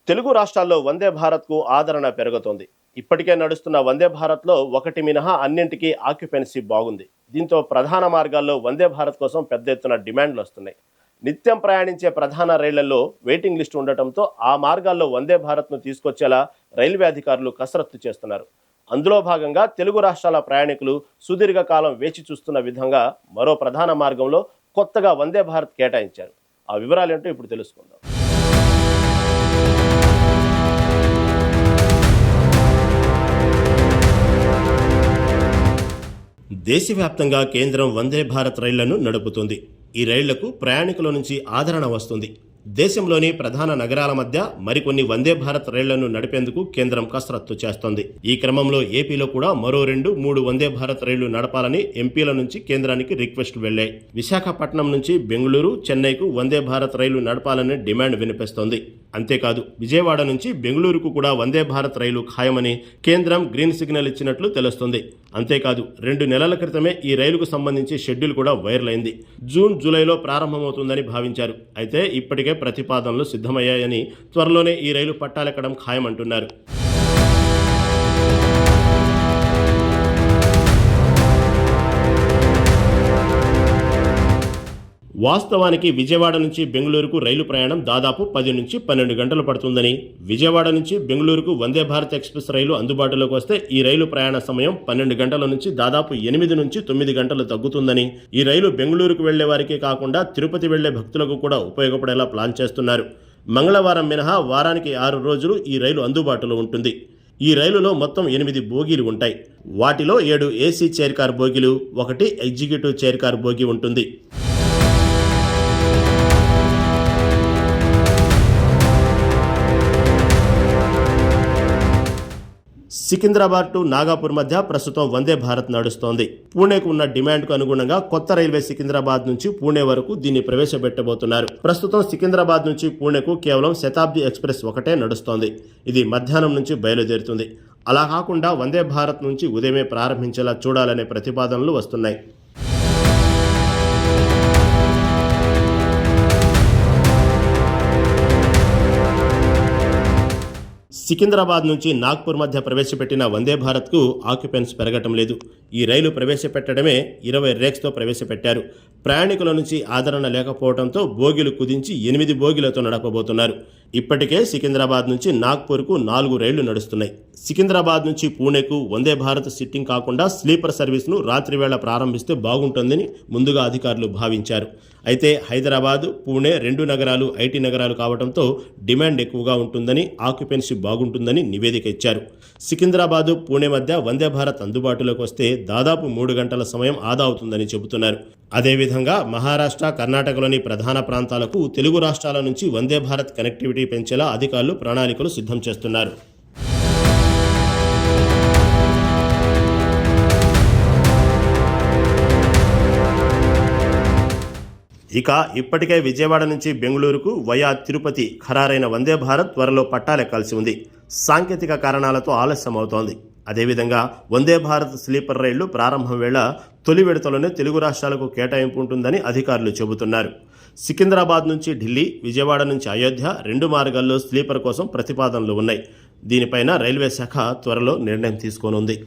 తెలుగు రాష్ట్రాల్లో వందే భారత్కు ఆదరణ పెరుగుతోంది. ఇప్పటికే నడుస్తున్న వందే భారత్లో ఒకటి మినహా అన్నింటికీ ఆక్యుపెన్సీ బాగుంది. దీంతో ప్రధాన మార్గాల్లో వందే భారత్ కోసం పెద్ద ఎత్తున డిమాండ్లు వస్తున్నాయి. నిత్యం ప్రయాణించే ప్రధాన రైళ్లలో వెయిటింగ్ లిస్ట్ ఉండటంతో ఆ మార్గాల్లో వందే భారత్ను తీసుకొచ్చేలా రైల్వే అధికారులు కసరత్తు చేస్తున్నారు. అందులో భాగంగా తెలుగు రాష్ట్రాల ప్రయాణికులు సుదీర్ఘకాలం వేచి చూస్తున్న విధంగా మరో ప్రధాన మార్గంలో కొత్తగా వందే భారత్ కేటాయించారు. ఆ వివరాలేంటో ఇప్పుడు తెలుసుకుందాం. దేశవ్యాప్తంగా కేంద్రం వందే భారత్ రైళ్లను నడుపుతుంది. ఈ రైళ్లకు ప్రయాణికుల నుంచి ఆదరణ వస్తుంది. దేశంలోని ప్రధాన నగరాల మధ్య మరికొన్ని వందే భారత్ రైళ్లను నడిపేందుకు కేంద్రం కసరత్తు చేస్తోంది. ఈ క్రమంలో ఏపీలో కూడా మరో 2-3 వందే భారత్ రైళ్లు నడపాలని ఎంపీల నుంచి కేంద్రానికి రిక్వెస్టులు వెళ్లాయి. విశాఖపట్నం నుంచి బెంగళూరు, చెన్నైకు వందే భారత్ రైలు నడపాలని డిమాండ్ వినిపిస్తోంది. అంతేకాదు విజయవాడ నుంచి బెంగళూరుకు కూడా వందే భారత్ రైలు ఖాయమని కేంద్రం గ్రీన్ సిగ్నల్ ఇచ్చినట్లు తెలుస్తోంది. అంతేకాదు 2 నెలల క్రితమే ఈ రైలుకు సంబంధించి షెడ్యూల్ కూడా వైరల్ అయింది. జూన్, జూలైలో ప్రారంభమవుతుందని భావించారు. అయితే ఇప్పటికే ప్రతిపాదనలు సిద్ధమయ్యాయని, త్వరలోనే ఈ రైలు పట్టాలెక్కడం ఖాయమంటున్నారు. వాస్తవానికి విజయవాడ నుంచి బెంగళూరుకు రైలు ప్రయాణం దాదాపు 10 నుంచి 12 గంటలు పడుతుందని, విజయవాడ నుంచి బెంగళూరుకు వందే భారత్ ఎక్స్ప్రెస్ రైలు అందుబాటులోకి వస్తే ఈ రైలు ప్రయాణ సమయం 12 గంటల నుంచి దాదాపు 8 నుంచి 9 గంటలు తగ్గుతుందని, ఈ రైలు బెంగళూరుకు వెళ్లే వారికే కాకుండా తిరుపతి వెళ్లే భక్తులకు కూడా ఉపయోగపడేలా ప్లాన్ చేస్తున్నారు. మంగళవారం మినహా వారానికి 6 రోజులు ఈ రైలు అందుబాటులో ఉంటుంది. ఈ రైలులో మొత్తం 8 బోగీలు ఉంటాయి. వాటిలో 7 ఏసీ చైర్ కార్ బోగీలు, 1 ఎగ్జిక్యూటివ్ చైర్ కార్ బోగీ ఉంటుంది. సికింద్రాబాద్ టు నాగాపూర్ మధ్య ప్రస్తుతం వందే భారత్ నడుస్తోంది. పూణేకు ఉన్న డిమాండ్కు అనుగుణంగా కొత్త రైల్వే సికింద్రాబాద్ నుంచి పూణే వరకు దీన్ని ప్రవేశపెట్టబోతున్నారు. ప్రస్తుతం సికింద్రాబాద్ నుంచి పూణేకు కేవలం శతాబ్ది ఎక్స్ప్రెస్ ఒకటే నడుస్తోంది. ఇది మధ్యాహ్నం నుంచి బయలుదేరుతుంది. అలా కాకుండా వందే భారత్ నుంచి ఉదయమే ప్రారంభించేలా చూడాలనే ప్రతిపాదనలు వస్తున్నాయి. సికింద్రాబాద్ నుంచి నాగ్పూర్ మధ్య ప్రవేశపెట్టిన వందే భారత్కు ఆక్యుపెన్సీ పెరగటం లేదు. ఈ రైలు ప్రవేశపెట్టడమే 20 రేక్స్తో ప్రవేశపెట్టారు. ప్రయాణికుల నుంచి ఆదరణ లేకపోవడంతో బోగీలు కుదించి 8 బోగీలతో నడపబోతున్నారు. ఇప్పటికే సికింద్రాబాద్ నుంచి నాగ్పూర్కు 4 రైళ్లు నడుస్తున్నాయి. సికింద్రాబాద్ నుంచి పూణేకు వందే భారత్ సిట్టింగ్ కాకుండా స్లీపర్ సర్వీస్ను రాత్రి వేళ ప్రారంభిస్తే బాగుంటుందని ముందుగా అధికారులు భావించారు. అయితే హైదరాబాద్, పూణే 2 నగరాలు ఐటీ నగరాలు కావడంతో డిమాండ్ ఎక్కువగా ఉంటుందని, ఆక్యుపెన్సీ బాగుంటుందని నివేదిక ఇచ్చారు. సికింద్రాబాద్, పూణే మధ్య వందే భారత్ అందుబాటులోకి వస్తే దాదాపు 3 గంటల సమయం ఆదా అవుతుందని చెబుతున్నారు. అదేవిధంగా మహారాష్ట్ర, కర్ణాటకలోని ప్రధాన ప్రాంతాలకు తెలుగు రాష్ట్రాల నుంచి వందే భారత్ కనెక్టివిటీ పెంచేలా అధికారులు ప్రణాళికలు సిద్ధం చేస్తున్నారు. ఇక ఇప్పటికే విజయవాడ నుంచి బెంగళూరుకు వయా తిరుపతి ఖరారైన వందే భారత్ త్వరలో పట్టాలెక్కాల్సి ఉంది. సాంకేతిక కారణాలతో ఆలస్యం అవుతోంది. అదేవిధంగా వందే భారత్ స్లీపర్ రైళ్లు ప్రారంభం వేళ తొలి విడతలోనే తెలుగు రాష్ట్రాలకు కేటాయింపు ఉంటుందని అధికారులు చెబుతున్నారు. సికింద్రాబాద్ నుంచి ఢిల్లీ, విజయవాడ నుంచి అయోధ్య 2 మార్గాల్లో స్లీపర్ కోసం ప్రతిపాదనలు ఉన్నాయి. దీనిపైన రైల్వే శాఖ త్వరలో నిర్ణయం తీసుకోనుంది.